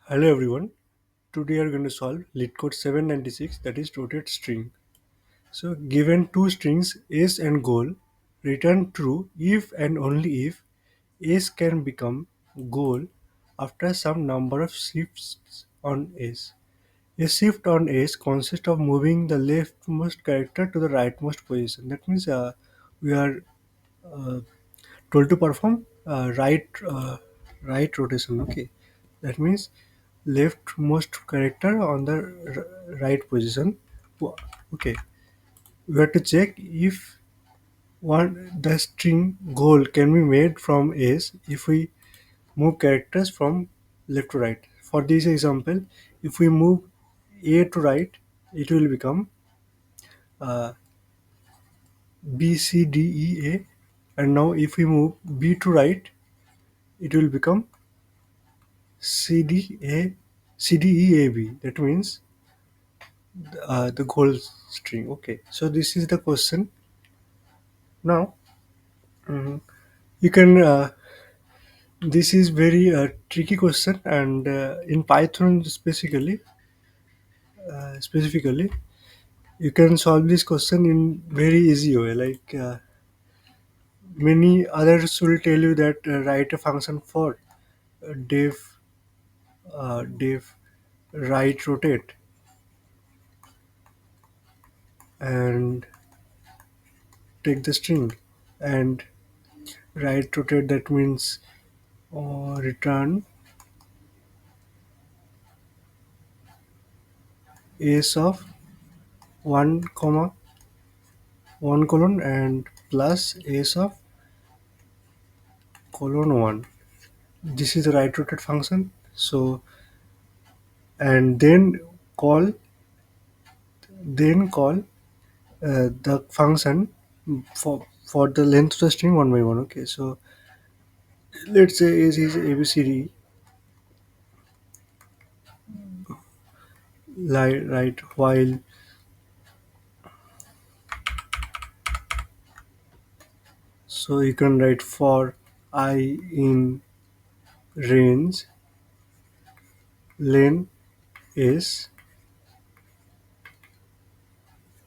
Hello everyone. Today we are going to solve Leetcode 796, that is rotate string. So given two strings ace and goal, return true if and only if ace can become goal after some number of shifts on ace. A shift on ace consists of moving the leftmost character to the rightmost position. That means we are uh, told to perform right rotation. Okay, that means leftmost character on the right position. Okay, we have to check if one the string goal can be made from ace if we move characters from left to right. For this example, if we move a to right, it will become uh, b c d e a, and now if we move b to right, it will become CDA, CDEAB. That means the goal string. Okay, so this is the question. Now you can. This is very tricky question, and in Python specifically, you can solve this question in very easy way. Like many others will tell you that write a function for def def right rotate and take the string and right rotate. That means return ace of 1 comma 1 colon and plus ace of colon 1. This is the right rotate function. So and then call the function for the length of the string one by one. Okay, so let's say is abcd right while, so you can write for I in range len is,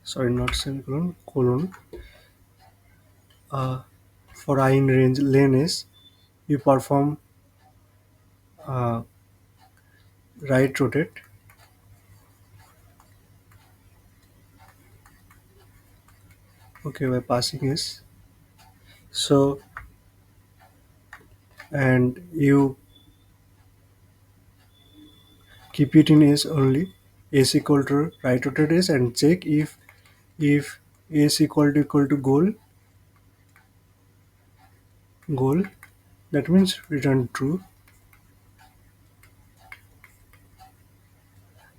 sorry, not semicolon, colon, uh, for I in range len is, you perform uh, right rotate, okay, by passing is. So and you keep it in is only, is equal to right rotate is, and check if is equal to goal, that means return true,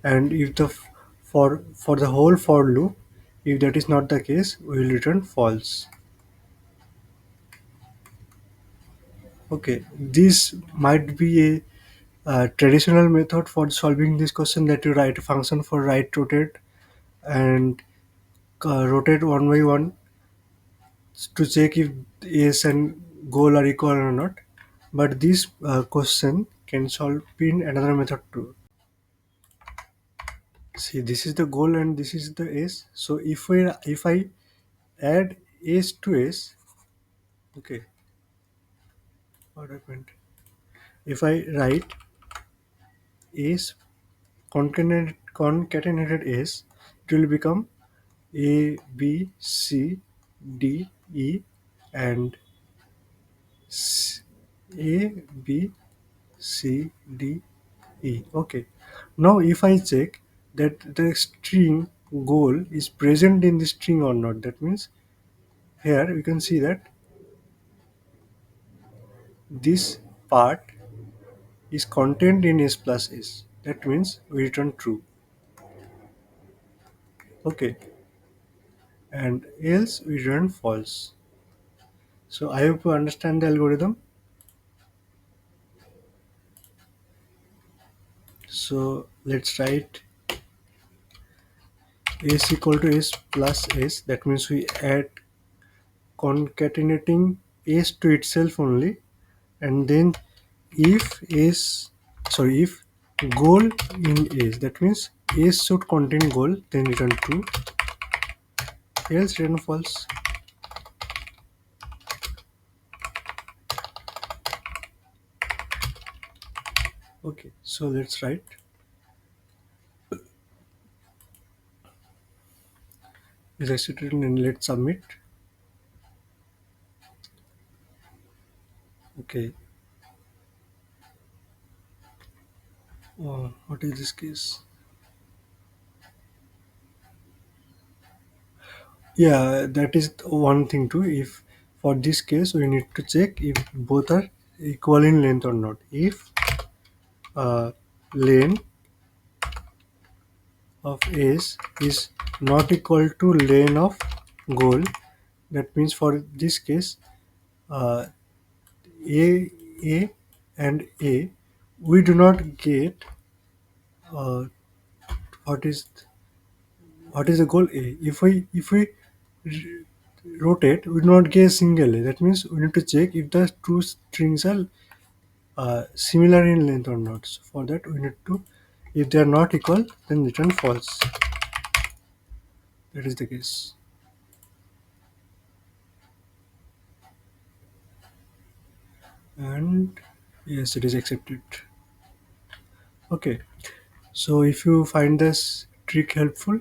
and if the for the whole for loop, if that is not the case, we will return false. Okay, this might be a traditional method for solving this question, that you write a function for right rotate and rotate one by one to check if yes and goal are equal or not. But this question can solve in another method too. See, this is the goal and this is the s. So if I add s to s, okay, what happened? If I write s concatenated s, it will become a b c d e and s- a b c d e. Okay. Now if I check that the string goal is present in the string or not, that means here you can see that this part is contained in s plus s. That means we return true. Okay. And else we return false. So I hope you understand the algorithm. So let's write s equal to s plus s. That means we add concatenating s to itself only, and then if s, sorry, if goal in age. That means age should contain goal, then return true, else return false. Okay, so let's write is executed and let's submit. Okay, what is this case? Yeah, that is one thing too. If for this case we need to check if both are equal in length or not. If uh, length of S is not equal to length of goal, that means for this case, uh, A, A, and A, we do not get uh, what is the goal A. If we rotate, we do not get a single A. That means we need to check if the two strings are similar in length or not. So for that, we need to, if they are not equal, then return false. That is the case. And yes, it is accepted. Okay. So if you find this trick helpful,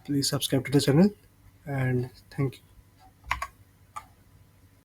please subscribe to the channel and thank you.